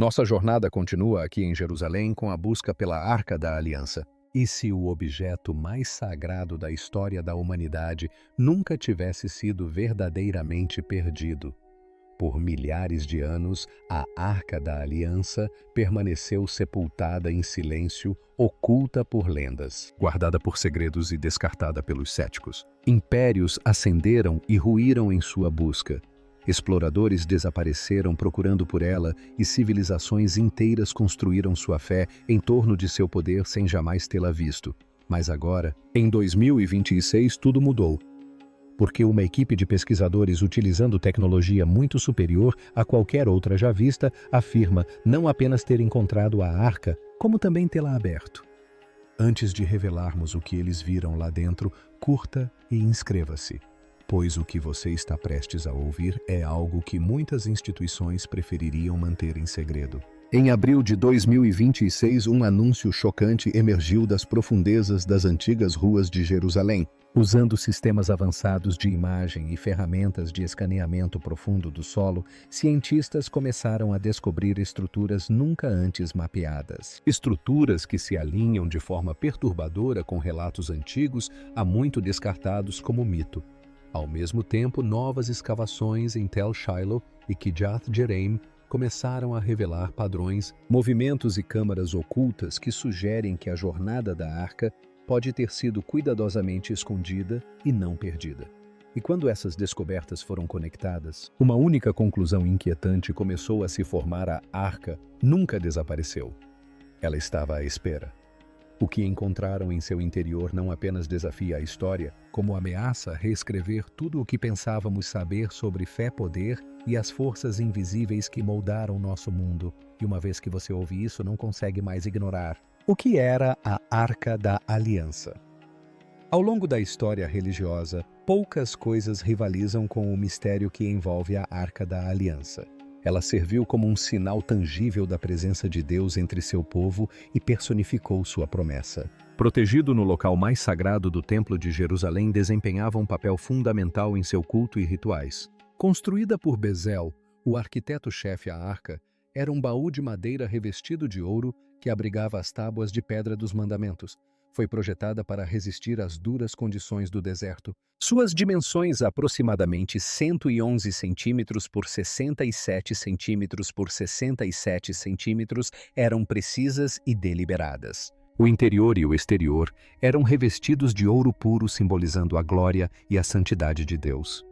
Nossa jornada continua aqui em Jerusalém com a busca pela Arca da Aliança. E se o objeto mais sagrado da história da humanidade nunca tivesse sido verdadeiramente perdido? Por milhares de anos, a Arca da Aliança permaneceu sepultada em silêncio, oculta por lendas, guardada por segredos e descartada pelos céticos. Impérios ascenderam e ruíram em sua busca. Exploradores desapareceram procurando por ela e civilizações inteiras construíram sua fé em torno de seu poder sem jamais tê-la visto. Mas agora, em 2026, tudo mudou. Porque uma equipe de pesquisadores utilizando tecnologia muito superior a qualquer outra já vista afirma não apenas ter encontrado a arca, como também tê-la aberto. Antes de revelarmos o que eles viram lá dentro, curta e inscreva-se, pois o que você está prestes a ouvir é algo que muitas instituições prefeririam manter em segredo. Em abril de 2026, um anúncio chocante emergiu das profundezas das antigas ruas de Jerusalém. Usando sistemas avançados de imagem e ferramentas de escaneamento profundo do solo, cientistas começaram a descobrir estruturas nunca antes mapeadas. Estruturas que se alinham de forma perturbadora com relatos antigos há muito descartados como mito. Ao mesmo tempo, novas escavações em Tel Shiloh e Kiryat Jearim começaram a revelar padrões, movimentos e câmaras ocultas que sugerem que a jornada da arca pode ter sido cuidadosamente escondida e não perdida. E quando essas descobertas foram conectadas, uma única conclusão inquietante começou a se formar: a arca nunca desapareceu. Ela estava à espera. O que encontraram em seu interior não apenas desafia a história, como ameaça reescrever tudo o que pensávamos saber sobre fé, poder e as forças invisíveis que moldaram nosso mundo. E uma vez que você ouve isso, não consegue mais ignorar. O que era a Arca da Aliança? Ao longo da história religiosa, poucas coisas rivalizam com o mistério que envolve a Arca da Aliança. Ela serviu como um sinal tangível da presença de Deus entre seu povo e personificou sua promessa. Protegido no local mais sagrado do Templo de Jerusalém, desempenhava um papel fundamental em seu culto e rituais. Construída por Bezel, o arquiteto-chefe, a arca era um baú de madeira revestido de ouro que abrigava as tábuas de pedra dos mandamentos. Foi projetada para resistir às duras condições do deserto. Suas dimensões, aproximadamente 111 centímetros por 67 centímetros por 67 centímetros, eram precisas e deliberadas. O interior e o exterior eram revestidos de ouro puro, simbolizando a glória e a santidade de Deus.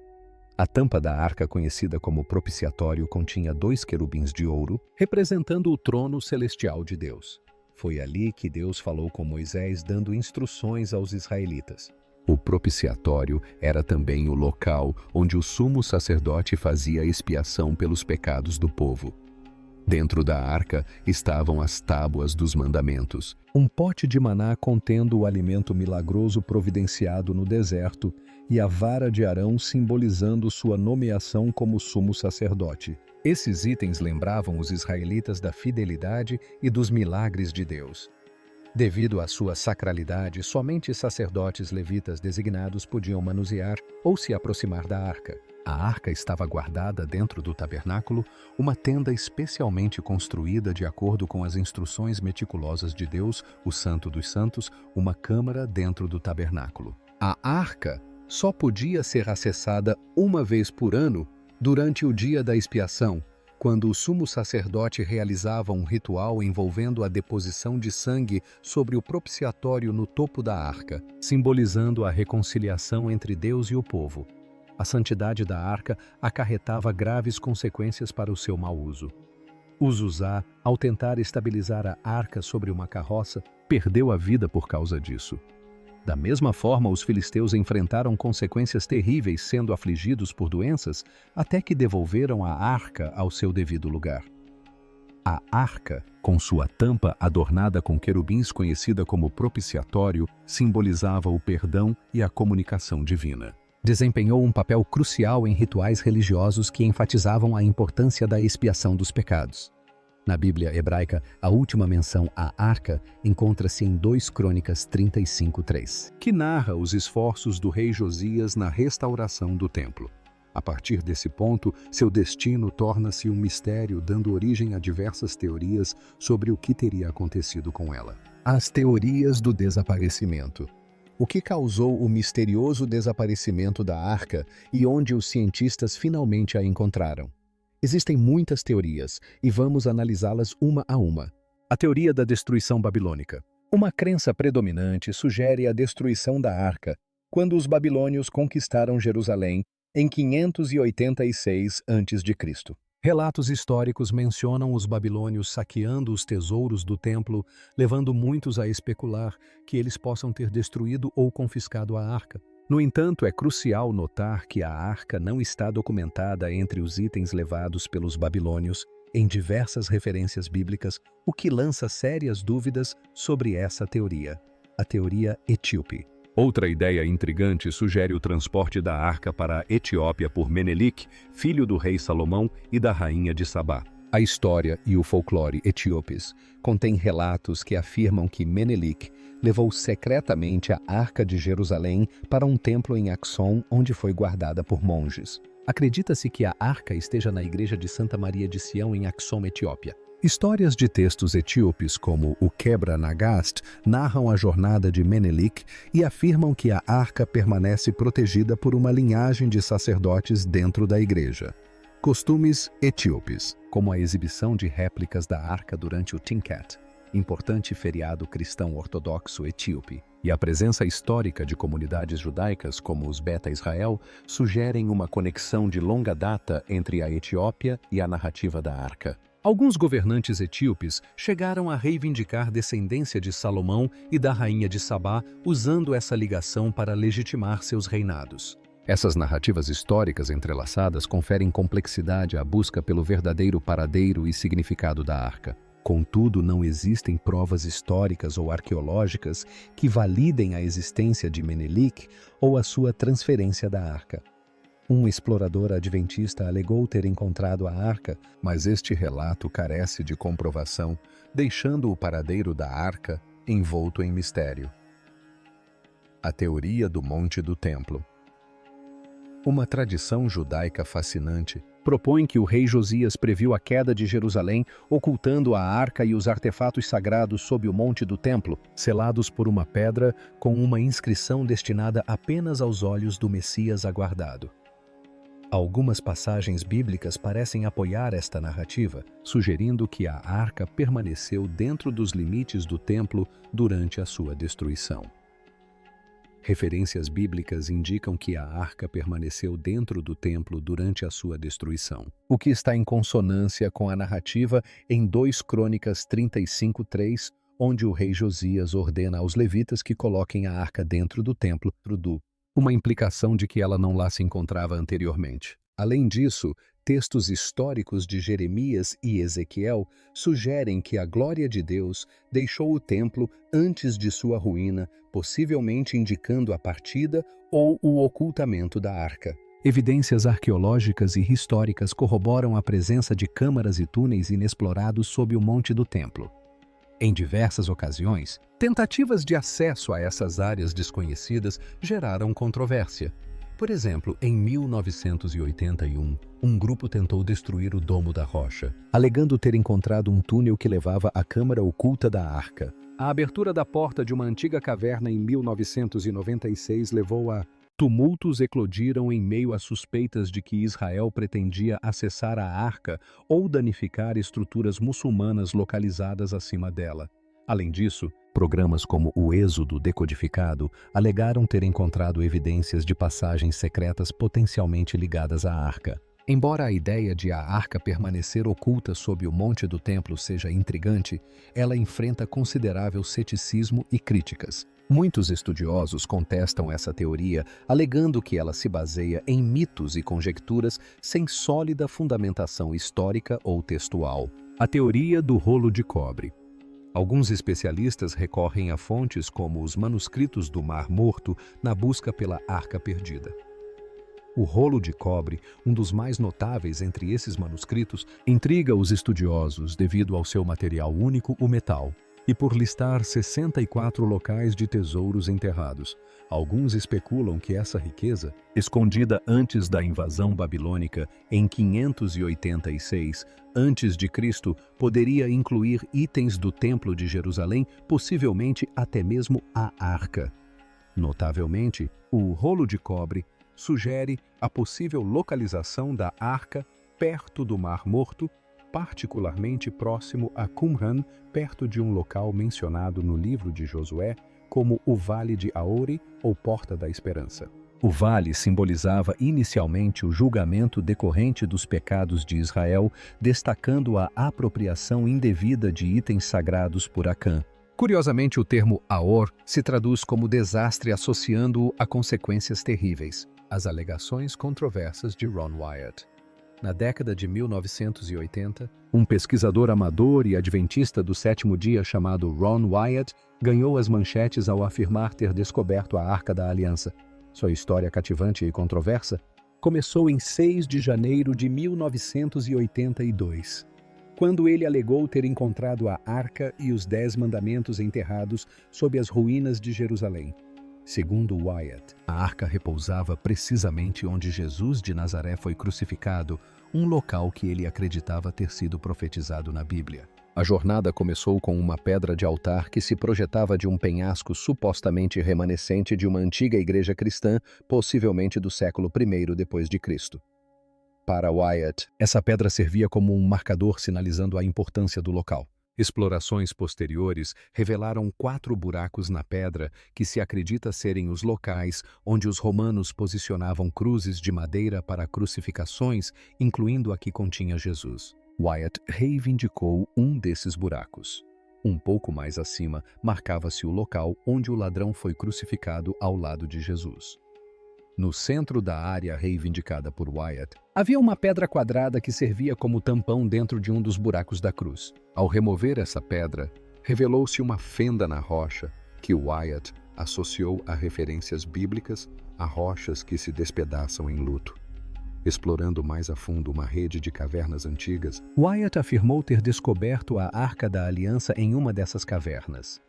A tampa da arca, conhecida como propiciatório, continha 2 querubins de ouro, representando o trono celestial de Deus. Foi ali que Deus falou com Moisés, dando instruções aos israelitas. O propiciatório era também o local onde o sumo sacerdote fazia expiação pelos pecados do povo. Dentro da arca estavam as tábuas dos mandamentos, um pote de maná contendo o alimento milagroso providenciado no deserto e a vara de Arão simbolizando sua nomeação como sumo sacerdote. Esses itens lembravam os israelitas da fidelidade e dos milagres de Deus. Devido à sua sacralidade, somente sacerdotes levitas designados podiam manusear ou se aproximar da arca. A arca estava guardada dentro do tabernáculo, uma tenda especialmente construída de acordo com as instruções meticulosas de Deus, o Santo dos Santos, uma câmara dentro do tabernáculo. A arca só podia ser acessada uma vez por ano durante o dia da expiação, quando o sumo sacerdote realizava um ritual envolvendo a deposição de sangue sobre o propiciatório no topo da arca, simbolizando a reconciliação entre Deus e o povo. A santidade da arca acarretava graves consequências para o seu mau uso. Uzuzá, ao tentar estabilizar a arca sobre uma carroça, perdeu a vida por causa disso. Da mesma forma, os filisteus enfrentaram consequências terríveis, sendo afligidos por doenças, até que devolveram a arca ao seu devido lugar. A arca, com sua tampa adornada com querubins, conhecida como propiciatório, simbolizava o perdão e a comunicação divina. Desempenhou um papel crucial em rituais religiosos que enfatizavam a importância da expiação dos pecados. Na Bíblia hebraica, a última menção à arca encontra-se em 2 Crônicas 35:3, que narra os esforços do rei Josias na restauração do templo. A partir desse ponto, seu destino torna-se um mistério, dando origem a diversas teorias sobre o que teria acontecido com ela. As teorias do desaparecimento. O que causou o misterioso desaparecimento da arca e onde os cientistas finalmente a encontraram? Existem muitas teorias e vamos analisá-las uma a uma. A teoria da destruição babilônica. Uma crença predominante sugere a destruição da arca quando os babilônios conquistaram Jerusalém em 586 a.C. Relatos históricos mencionam os babilônios saqueando os tesouros do templo, levando muitos a especular que eles possam ter destruído ou confiscado a arca. No entanto, é crucial notar que a arca não está documentada entre os itens levados pelos babilônios em diversas referências bíblicas, o que lança sérias dúvidas sobre essa teoria. A teoria etíope. Outra ideia intrigante sugere o transporte da arca para a Etiópia por Menelik, filho do rei Salomão e da rainha de Sabá. A história e o folclore etíopes contêm relatos que afirmam que Menelik levou secretamente a arca de Jerusalém para um templo em Axum, onde foi guardada por monges. Acredita-se que a arca esteja na igreja de Santa Maria de Sião, em Axum, Etiópia. Histórias de textos etíopes, como o Quebra Nagast, narram a jornada de Menelik e afirmam que a arca permanece protegida por uma linhagem de sacerdotes dentro da igreja. Costumes etíopes, como a exibição de réplicas da arca durante o Tinkat, importante feriado cristão ortodoxo etíope, e a presença histórica de comunidades judaicas como os Beta Israel sugerem uma conexão de longa data entre a Etiópia e a narrativa da arca. Alguns governantes etíopes chegaram a reivindicar descendência de Salomão e da rainha de Sabá, usando essa ligação para legitimar seus reinados. Essas narrativas históricas entrelaçadas conferem complexidade à busca pelo verdadeiro paradeiro e significado da arca. Contudo, não existem provas históricas ou arqueológicas que validem a existência de Menelik ou a sua transferência da arca. Um explorador adventista alegou ter encontrado a arca, mas este relato carece de comprovação, deixando o paradeiro da arca envolto em mistério. A teoria do Monte do Templo. Uma tradição judaica fascinante propõe que o rei Josias previu a queda de Jerusalém, ocultando a arca e os artefatos sagrados sob o Monte do Templo, selados por uma pedra com uma inscrição destinada apenas aos olhos do Messias aguardado. Algumas passagens bíblicas parecem apoiar esta narrativa, sugerindo que a arca permaneceu dentro dos limites do templo durante a sua destruição. Referências bíblicas indicam que a arca permaneceu dentro do templo durante a sua destruição, o que está em consonância com a narrativa em 2 Crônicas 35:3, onde o rei Josias ordena aos levitas que coloquem a arca dentro do templo, uma implicação de que ela não lá se encontrava anteriormente. Além disso, textos históricos de Jeremias e Ezequiel sugerem que a glória de Deus deixou o templo antes de sua ruína, possivelmente indicando a partida ou o ocultamento da arca. Evidências arqueológicas e históricas corroboram a presença de câmaras e túneis inexplorados sob o Monte do Templo. Em diversas ocasiões, tentativas de acesso a essas áreas desconhecidas geraram controvérsia. Por exemplo, em 1981, um grupo tentou destruir o Domo da Rocha, alegando ter encontrado um túnel que levava à câmara oculta da arca. A abertura da porta de uma antiga caverna em 1996 levou a tumultos eclodiram em meio a suspeitas de que Israel pretendia acessar a arca ou danificar estruturas muçulmanas localizadas acima dela. Além disso, programas como o Êxodo Decodificado alegaram ter encontrado evidências de passagens secretas potencialmente ligadas à arca. Embora a ideia de a arca permanecer oculta sob o Monte do Templo seja intrigante, ela enfrenta considerável ceticismo e críticas. Muitos estudiosos contestam essa teoria, alegando que ela se baseia em mitos e conjecturas sem sólida fundamentação histórica ou textual. A teoria do rolo de cobre. Alguns especialistas recorrem a fontes como os manuscritos do Mar Morto na busca pela Arca Perdida. O rolo de cobre, um dos mais notáveis entre esses manuscritos, intriga os estudiosos devido ao seu material único, o metal, e por listar 64 locais de tesouros enterrados. Alguns especulam que essa riqueza, escondida antes da invasão babilônica em 586 a.C., poderia incluir itens do Templo de Jerusalém, possivelmente até mesmo a arca. Notavelmente, o rolo de cobre sugere a possível localização da arca perto do Mar Morto, particularmente próximo a Qumran, perto de um local mencionado no livro de Josué como o Vale de Aori ou Porta da Esperança. O vale simbolizava inicialmente o julgamento decorrente dos pecados de Israel, destacando a apropriação indevida de itens sagrados por Acã. Curiosamente, o termo Aor se traduz como desastre, associando-o a consequências terríveis. As alegações controversas de Ron Wyatt. Na década de 1980, um pesquisador amador e adventista do sétimo dia chamado Ron Wyatt ganhou as manchetes ao afirmar ter descoberto a Arca da Aliança. Sua história cativante e controversa começou em 6 de janeiro de 1982, quando ele alegou ter encontrado a Arca e os 10 mandamentos enterrados sob as ruínas de Jerusalém. Segundo Wyatt, a arca repousava precisamente onde Jesus de Nazaré foi crucificado, um local que ele acreditava ter sido profetizado na Bíblia. A jornada começou com uma pedra de altar que se projetava de um penhasco supostamente remanescente de uma antiga igreja cristã, possivelmente do século I depois de Cristo. Para Wyatt, essa pedra servia como um marcador sinalizando a importância do local. Explorações posteriores revelaram 4 buracos na pedra que se acredita serem os locais onde os romanos posicionavam cruzes de madeira para crucificações, incluindo a que continha Jesus. Wyatt reivindicou um desses buracos. Um pouco mais acima, marcava-se o local onde o ladrão foi crucificado ao lado de Jesus. No centro da área reivindicada por Wyatt, havia uma pedra quadrada que servia como tampão dentro de um dos buracos da cruz. Ao remover essa pedra, revelou-se uma fenda na rocha que Wyatt associou a referências bíblicas a rochas que se despedaçam em luto. Explorando mais a fundo uma rede de cavernas antigas, Wyatt afirmou ter descoberto a Arca da Aliança em uma dessas cavernas.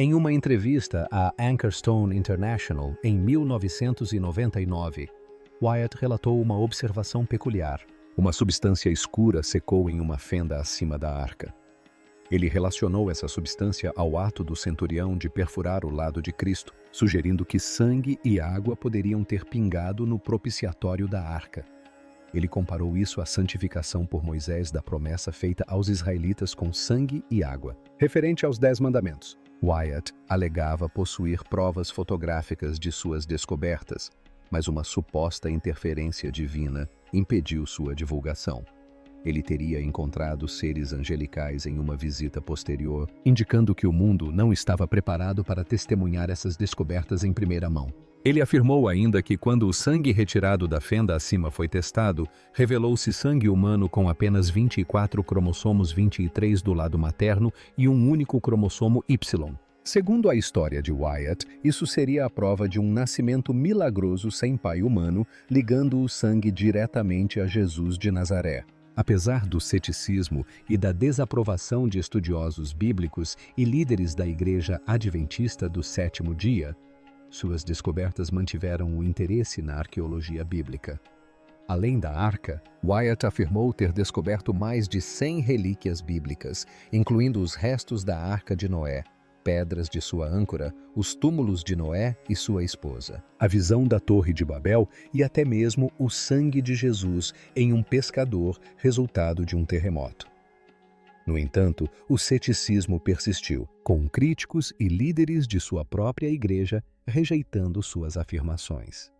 Em uma entrevista à Anchorstone International, em 1999, Wyatt relatou uma observação peculiar. Uma substância escura secou em uma fenda acima da arca. Ele relacionou essa substância ao ato do centurião de perfurar o lado de Cristo, sugerindo que sangue e água poderiam ter pingado no propiciatório da arca. Ele comparou isso à santificação por Moisés da promessa feita aos israelitas com sangue e água, referente aos 10 mandamentos. Wyatt alegava possuir provas fotográficas de suas descobertas, mas uma suposta interferência divina impediu sua divulgação. Ele teria encontrado seres angelicais em uma visita posterior, indicando que o mundo não estava preparado para testemunhar essas descobertas em primeira mão. Ele afirmou ainda que quando o sangue retirado da fenda acima foi testado, revelou-se sangue humano com apenas 24 cromossomos 23 do lado materno e um único cromossomo Y. Segundo a história de Wyatt, isso seria a prova de um nascimento milagroso sem pai humano, ligando o sangue diretamente a Jesus de Nazaré. Apesar do ceticismo e da desaprovação de estudiosos bíblicos e líderes da Igreja Adventista do Sétimo Dia, suas descobertas mantiveram o interesse na arqueologia bíblica. Além da arca, Wyatt afirmou ter descoberto mais de 100 relíquias bíblicas, incluindo os restos da Arca de Noé, pedras de sua âncora, os túmulos de Noé e sua esposa, a visão da Torre de Babel e até mesmo o sangue de Jesus em um pescador, resultado de um terremoto. No entanto, o ceticismo persistiu, com críticos e líderes de sua própria igreja rejeitando suas afirmações.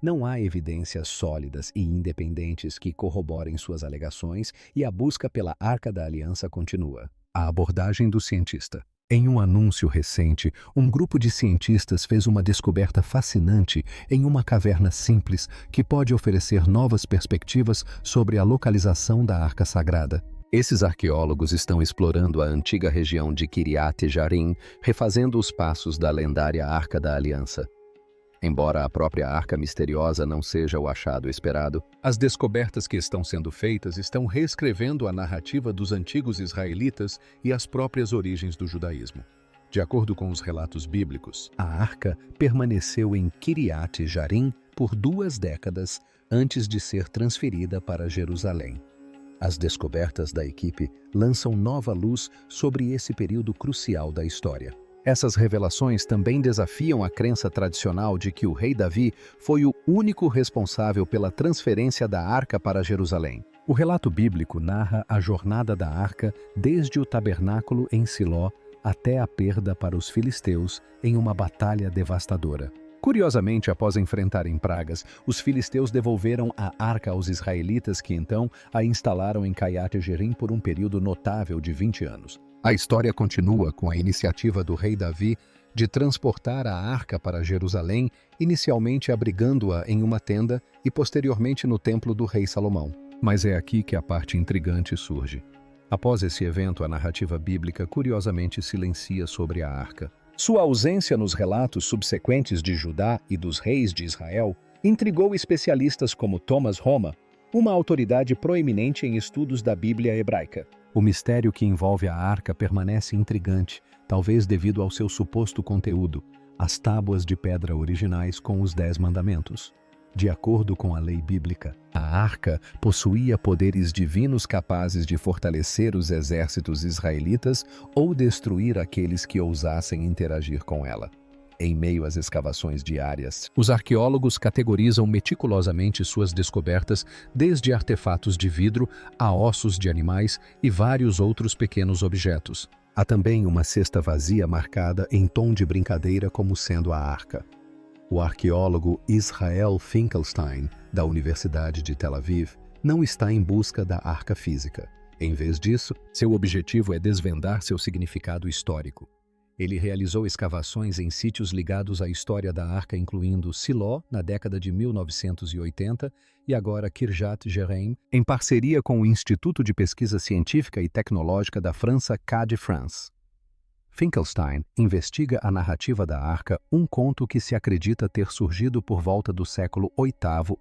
Não há evidências sólidas e independentes que corroborem suas alegações e a busca pela Arca da Aliança continua. A abordagem do cientista. Em um anúncio recente, um grupo de cientistas fez uma descoberta fascinante em uma caverna simples que pode oferecer novas perspectivas sobre a localização da Arca Sagrada. Esses arqueólogos estão explorando a antiga região de Kiryat Jearim, refazendo os passos da lendária Arca da Aliança. Embora a própria arca misteriosa não seja o achado esperado, as descobertas que estão sendo feitas estão reescrevendo a narrativa dos antigos israelitas e as próprias origens do judaísmo. De acordo com os relatos bíblicos, a arca permaneceu em Kiriat Jearim por 2 décadas antes de ser transferida para Jerusalém. As descobertas da equipe lançam nova luz sobre esse período crucial da história. Essas revelações também desafiam a crença tradicional de que o rei Davi foi o único responsável pela transferência da arca para Jerusalém. O relato bíblico narra a jornada da arca desde o tabernáculo em Siló até a perda para os filisteus em uma batalha devastadora. Curiosamente, após enfrentarem pragas, os filisteus devolveram a arca aos israelitas que então a instalaram em Kiriat Jearim por um período notável de 20 anos. A história continua com a iniciativa do rei Davi de transportar a arca para Jerusalém, inicialmente abrigando-a em uma tenda e posteriormente no templo do rei Salomão. Mas é aqui que a parte intrigante surge. Após esse evento, a narrativa bíblica curiosamente silencia sobre a arca. Sua ausência nos relatos subsequentes de Judá e dos reis de Israel intrigou especialistas como Thomas Roma, uma autoridade proeminente em estudos da Bíblia hebraica. O mistério que envolve a arca permanece intrigante, talvez devido ao seu suposto conteúdo, as tábuas de pedra originais com os 10 mandamentos. De acordo com a lei bíblica, a arca possuía poderes divinos capazes de fortalecer os exércitos israelitas ou destruir aqueles que ousassem interagir com ela. Em meio às escavações diárias, os arqueólogos categorizam meticulosamente suas descobertas, desde artefatos de vidro a ossos de animais e vários outros pequenos objetos. Há também uma cesta vazia marcada em tom de brincadeira como sendo a arca. O arqueólogo Israel Finkelstein, da Universidade de Tel Aviv, não está em busca da arca física. Em vez disso, seu objetivo é desvendar seu significado histórico. Ele realizou escavações em sítios ligados à história da arca, incluindo Siló, na década de 1980, e agora Kiriat Jearim, em parceria com o Instituto de Pesquisa Científica e Tecnológica da França CAD France. Finkelstein investiga a narrativa da arca, um conto que se acredita ter surgido por volta do século VIII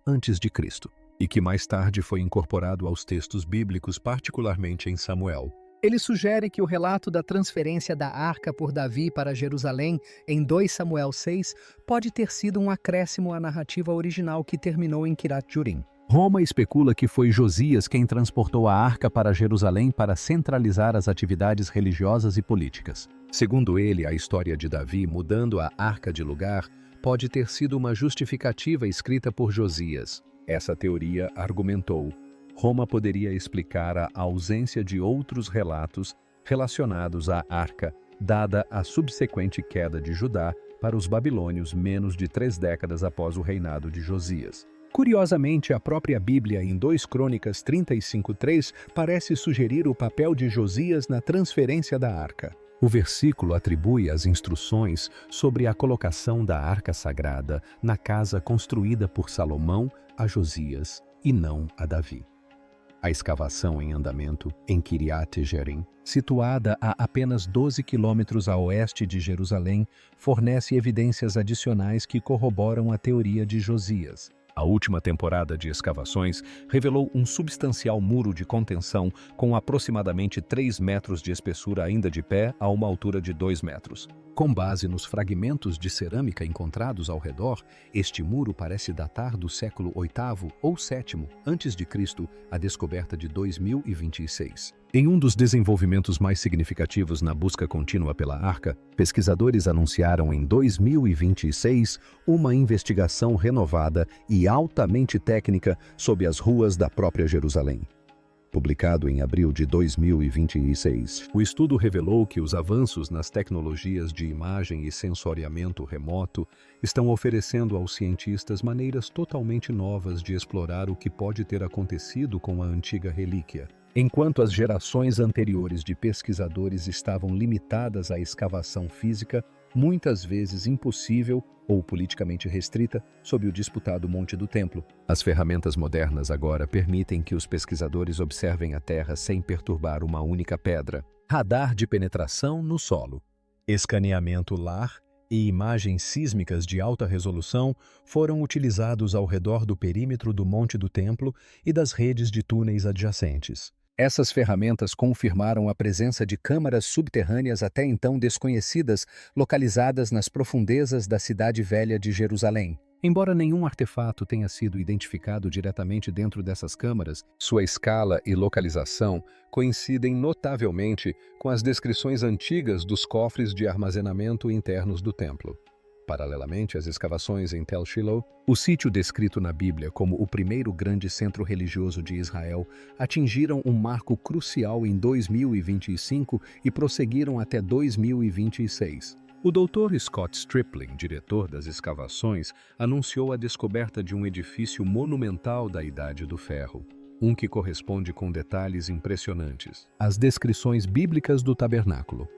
a.C. e que mais tarde foi incorporado aos textos bíblicos, particularmente em Samuel. Ele sugere que o relato da transferência da arca por Davi para Jerusalém em 2 Samuel 6 pode ter sido um acréscimo à narrativa original que terminou em Kiriat Jearim. Roma especula que foi Josias quem transportou a arca para Jerusalém para centralizar as atividades religiosas e políticas. Segundo ele, a história de Davi mudando a arca de lugar pode ter sido uma justificativa escrita por Josias. Essa teoria argumentou: Roma poderia explicar a ausência de outros relatos relacionados à arca, dada a subsequente queda de Judá para os babilônios menos de 3 décadas após o reinado de Josias. Curiosamente, a própria Bíblia, em 2 Crônicas 35:3, parece sugerir o papel de Josias na transferência da arca. O versículo atribui as instruções sobre a colocação da arca sagrada na casa construída por Salomão a Josias e não a Davi. A escavação em andamento em Kiriat Jearim, situada a apenas 12 quilômetros a oeste de Jerusalém, fornece evidências adicionais que corroboram a teoria de Josias. A última temporada de escavações revelou um substancial muro de contenção com aproximadamente 3 metros de espessura ainda de pé a uma altura de 2 metros. Com base nos fragmentos de cerâmica encontrados ao redor, este muro parece datar do século VIII ou VII a.C., a descoberta de 2026. Em um dos desenvolvimentos mais significativos na busca contínua pela arca, pesquisadores anunciaram em 2026 uma investigação renovada e altamente técnica sob as ruas da própria Jerusalém. Publicado em abril de 2026, o estudo revelou que os avanços nas tecnologias de imagem e sensoriamento remoto estão oferecendo aos cientistas maneiras totalmente novas de explorar o que pode ter acontecido com a antiga relíquia. Enquanto as gerações anteriores de pesquisadores estavam limitadas à escavação física, muitas vezes impossível ou politicamente restrita, sob o disputado Monte do Templo. As ferramentas modernas agora permitem que os pesquisadores observem a Terra sem perturbar uma única pedra. Radar de penetração no solo, escaneamento LAR e imagens sísmicas de alta resolução foram utilizados ao redor do perímetro do Monte do Templo e das redes de túneis adjacentes. Essas ferramentas confirmaram a presença de câmaras subterrâneas até então desconhecidas, localizadas nas profundezas da Cidade Velha de Jerusalém. Embora nenhum artefato tenha sido identificado diretamente dentro dessas câmaras, sua escala e localização coincidem notavelmente com as descrições antigas dos cofres de armazenamento internos do templo. Paralelamente às escavações em Tel Shiloh, o sítio descrito na Bíblia como o primeiro grande centro religioso de Israel atingiram um marco crucial em 2025 e prosseguiram até 2026. O Dr. Scott Stripling, diretor das escavações, anunciou a descoberta de um edifício monumental da Idade do Ferro, um que corresponde com detalhes impressionantes às descrições bíblicas do tabernáculo.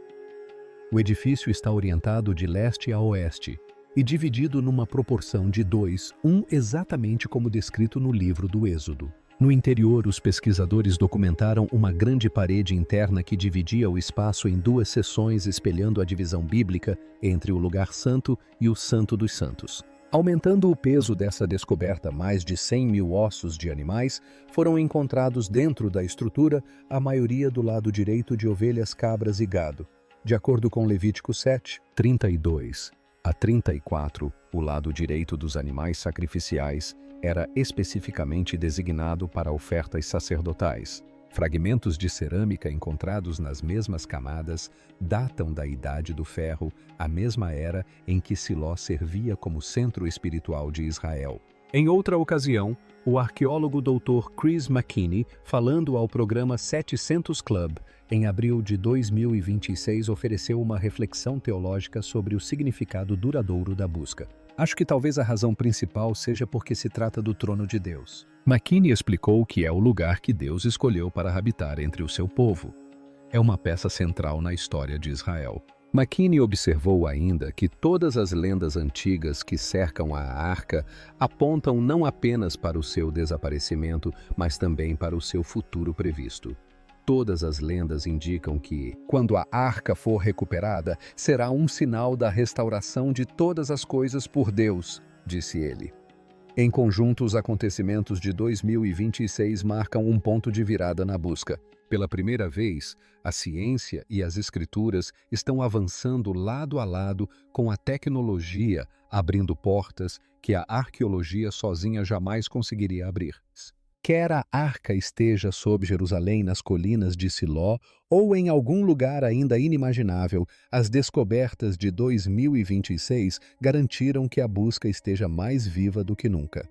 O edifício está orientado de leste a oeste e dividido numa proporção de 2:1, exatamente como descrito no livro do Êxodo. No interior, os pesquisadores documentaram uma grande parede interna que dividia o espaço em duas seções, espelhando a divisão bíblica entre o lugar santo e o Santo dos Santos. Aumentando o peso dessa descoberta, mais de 100 mil ossos de animais foram encontrados dentro da estrutura, a maioria do lado direito de ovelhas, cabras e gado. De acordo com Levítico 7, 32 a 34, o lado direito dos animais sacrificiais era especificamente designado para ofertas sacerdotais. Fragmentos de cerâmica encontrados nas mesmas camadas datam da Idade do Ferro, a mesma era em que Siló servia como centro espiritual de Israel. Em outra ocasião, o arqueólogo Dr. Chris McKinney, falando ao programa 700 Club, em abril de 2026, ofereceu uma reflexão teológica sobre o significado duradouro da busca. Acho que talvez a razão principal seja porque se trata do trono de Deus. McKinney explicou que é o lugar que Deus escolheu para habitar entre o seu povo. É uma peça central na história de Israel. McKinney observou ainda que todas as lendas antigas que cercam a arca apontam não apenas para o seu desaparecimento, mas também para o seu futuro previsto. Todas as lendas indicam que, quando a arca for recuperada, será um sinal da restauração de todas as coisas por Deus, disse ele. Em conjunto, os acontecimentos de 2026 marcam um ponto de virada na busca. Pela primeira vez, a ciência e as escrituras estão avançando lado a lado com a tecnologia, abrindo portas que a arqueologia sozinha jamais conseguiria abrir. Quer a arca esteja sob Jerusalém nas colinas de Siló ou em algum lugar ainda inimaginável, as descobertas de 2026 garantiram que a busca esteja mais viva do que nunca.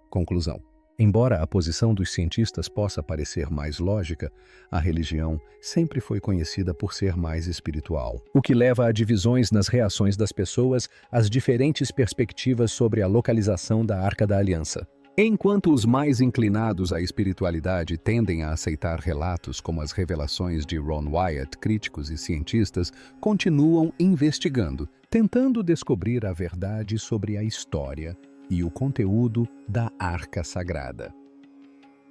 Conclusão. Embora a posição dos cientistas possa parecer mais lógica, a religião sempre foi conhecida por ser mais espiritual, o que leva a divisões nas reações das pessoas às diferentes perspectivas sobre a localização da Arca da Aliança. Enquanto os mais inclinados à espiritualidade tendem a aceitar relatos como as revelações de Ron Wyatt, críticos e cientistas continuam investigando, tentando descobrir a verdade sobre a história e o conteúdo da Arca Sagrada.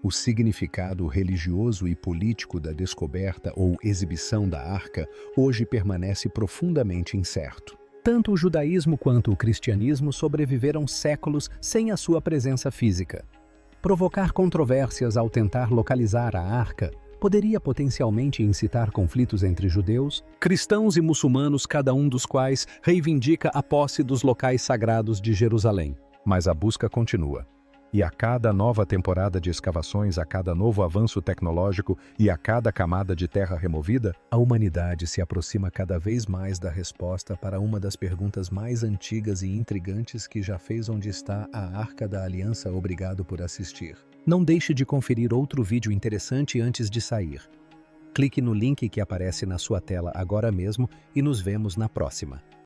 O significado religioso e político da descoberta ou exibição da Arca hoje permanece profundamente incerto. Tanto o judaísmo quanto o cristianismo sobreviveram séculos sem a sua presença física. Provocar controvérsias ao tentar localizar a arca poderia potencialmente incitar conflitos entre judeus, cristãos e muçulmanos, cada um dos quais reivindica a posse dos locais sagrados de Jerusalém. Mas a busca continua. E a cada nova temporada de escavações, a cada novo avanço tecnológico e a cada camada de terra removida, a humanidade se aproxima cada vez mais da resposta para uma das perguntas mais antigas e intrigantes que já fez: onde está a Arca da Aliança? Obrigado por assistir. Não deixe de conferir outro vídeo interessante antes de sair. Clique no link que aparece na sua tela agora mesmo e nos vemos na próxima.